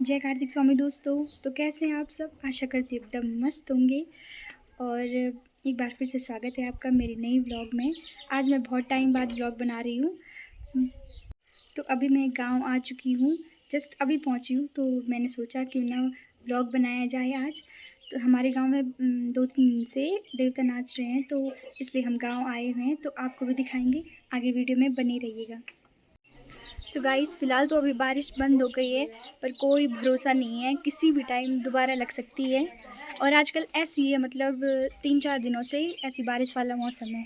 जय कार्तिक स्वामी दोस्तों। तो कैसे हैं आप सब? आशा करती हूँ एकदम मस्त होंगे। और एक बार फिर से स्वागत है आपका मेरी नई व्लॉग में। आज मैं बहुत टाइम बाद व्लॉग बना रही हूँ। तो अभी मैं गांव आ चुकी हूँ, जस्ट अभी पहुँची हूँ। तो मैंने सोचा क्यों ना व्लॉग बनाया जाए आज। तो हमारे गांव में 2-3 दिन से देवता नाच रहे हैं, तो इसलिए हम गाँव आए हुए हैं। तो आपको भी दिखाएँगे, आगे वीडियो में बने रहिएगा। सो गाइस, फ़िलहाल तो अभी बारिश बंद हो गई है, पर कोई भरोसा नहीं है, किसी भी टाइम दोबारा लग सकती है। और आजकल ऐसी है, मतलब 3-4 दिनों से ऐसी बारिश वाला मौसम है।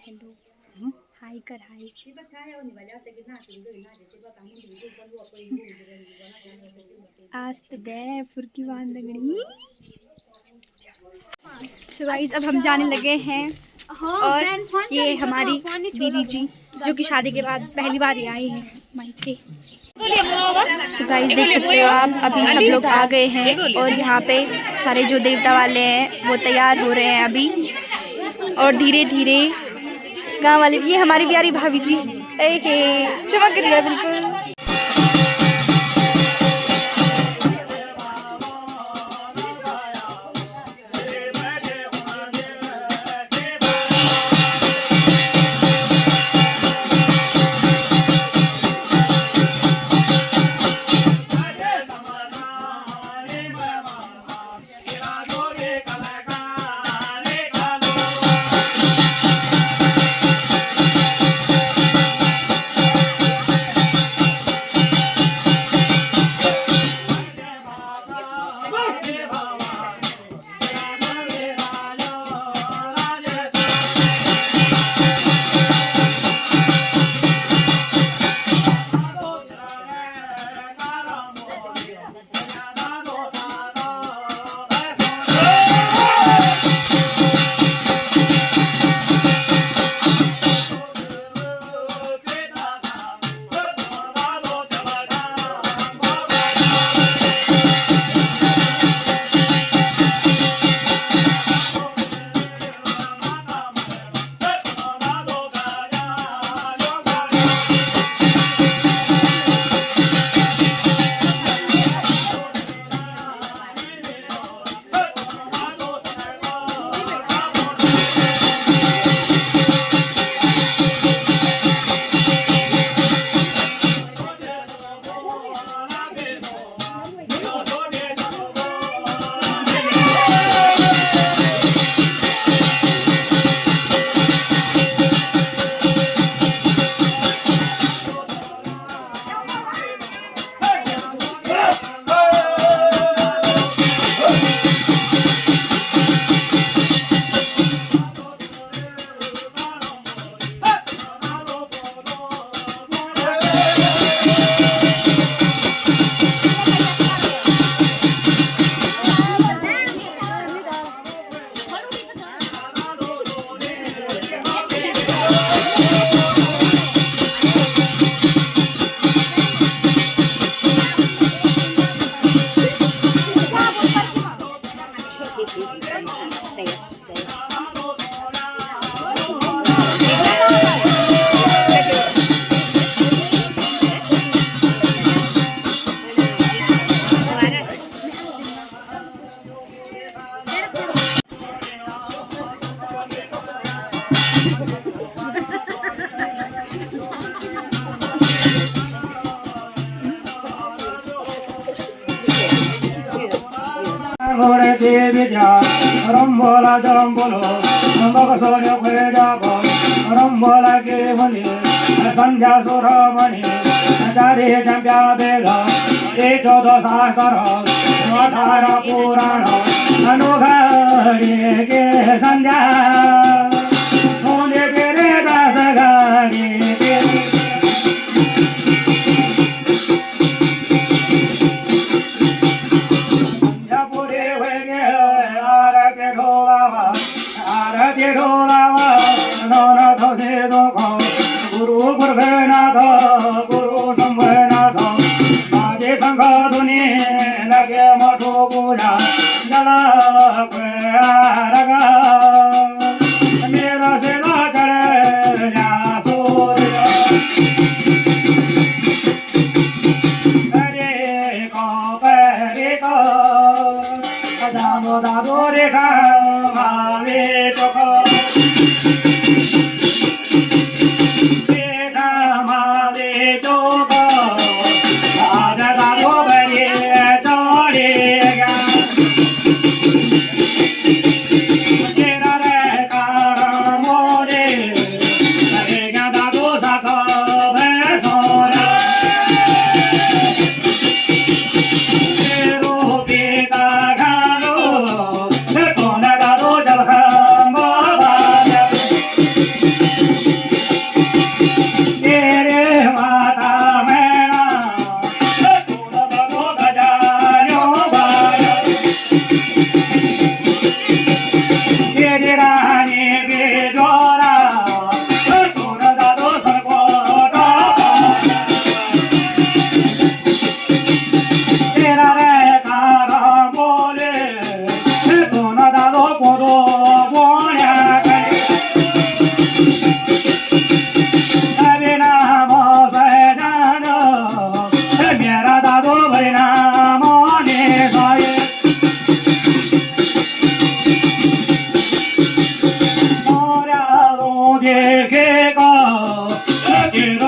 हेलो, हाय कर हाय। आज तो बे फुर्की बांध लगड़ी। सो गाइस, अब हम जाने लगे हैं। और ये हमारी दीदी जी, जो कि शादी के बाद पहली बार ही आई हैं मायके। सो गाइस, देख सकते हो आप, अभी सब लोग आ गए हैं और यहाँ पे सारे जो देवता वाले हैं वो तैयार हो रहे हैं अभी। और धीरे धीरे गाँव वाले, ये हमारी प्यारी भाभी जी चमक रही है बिल्कुल। Ore te beja, rambola jambolo, nambaka sonya kwejago, rambola ke mani, sanja sura mani, jari jampya bela, e chodo sasara, matara purana, anughari ke sanja, onde tere dasagari ke. Guru Gurvenatha, Guru Samvenatha, Maji Sangha Duni, Lage Matho Puja, Jala Raga, Mera Sela Chare, Yasu કરે કો દાદો દાદો રે માવે ચોકો માવે ચોકો દાદા દાદો બરે ચોડે ગયા તેરા રે કાર મોરે રે ગયા દાદો સાખો ભેસોરા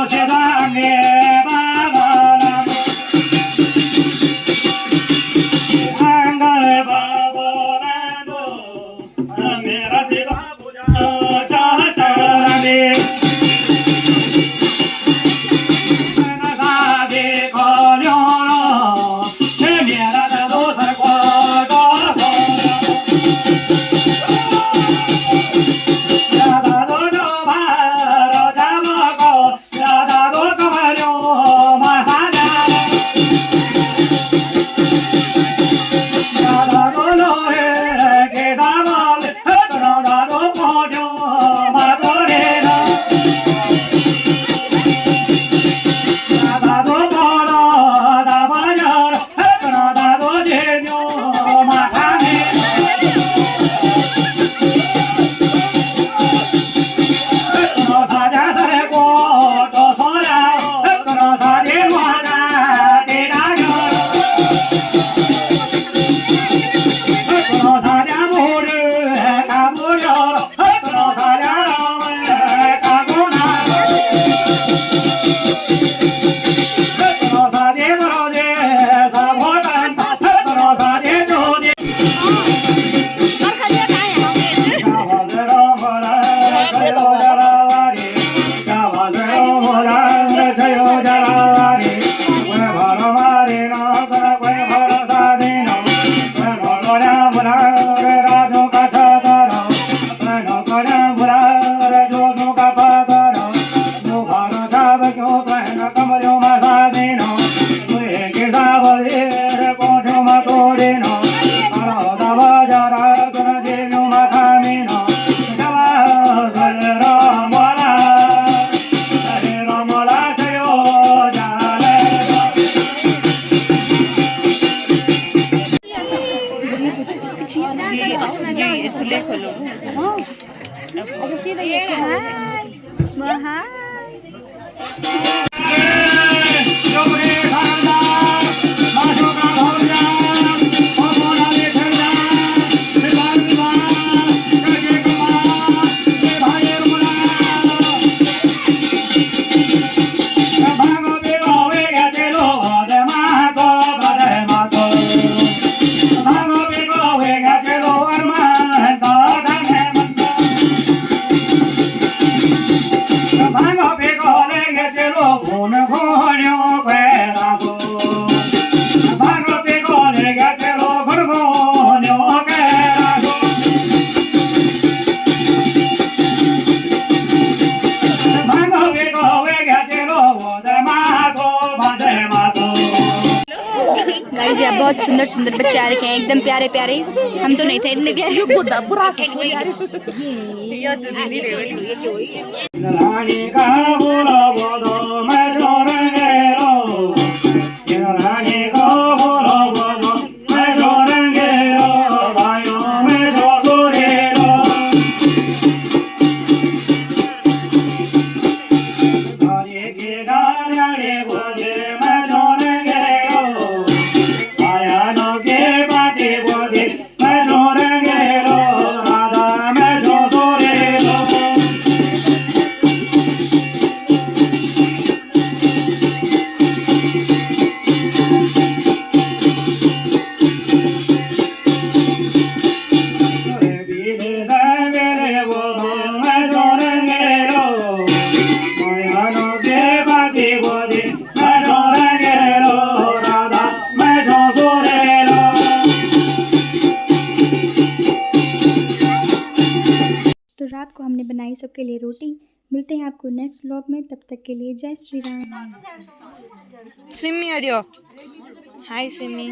अच्छा सीधा ये हाय गाइस यहाँ बहुत सुंदर सुंदर बच्चे आ रखे हैं, एकदम प्यारे प्यारे। हम तो नहीं थे इतने प्यारे। रानी का बोलो बोलो मैं जोड़ेंगे रो, रानी को बोलो बोलो मैं जोड़ेंगे रो, भाइयों में जो सोरे रो। गाने के गाने बोले मैं जोड़ेंगे रो, सबके लिए रोटी। मिलते हैं आपको नेक्स्ट व्लॉग में, तब तक के लिए जय श्री राम। સિમ્મી આર્યો હાય સિમ્મી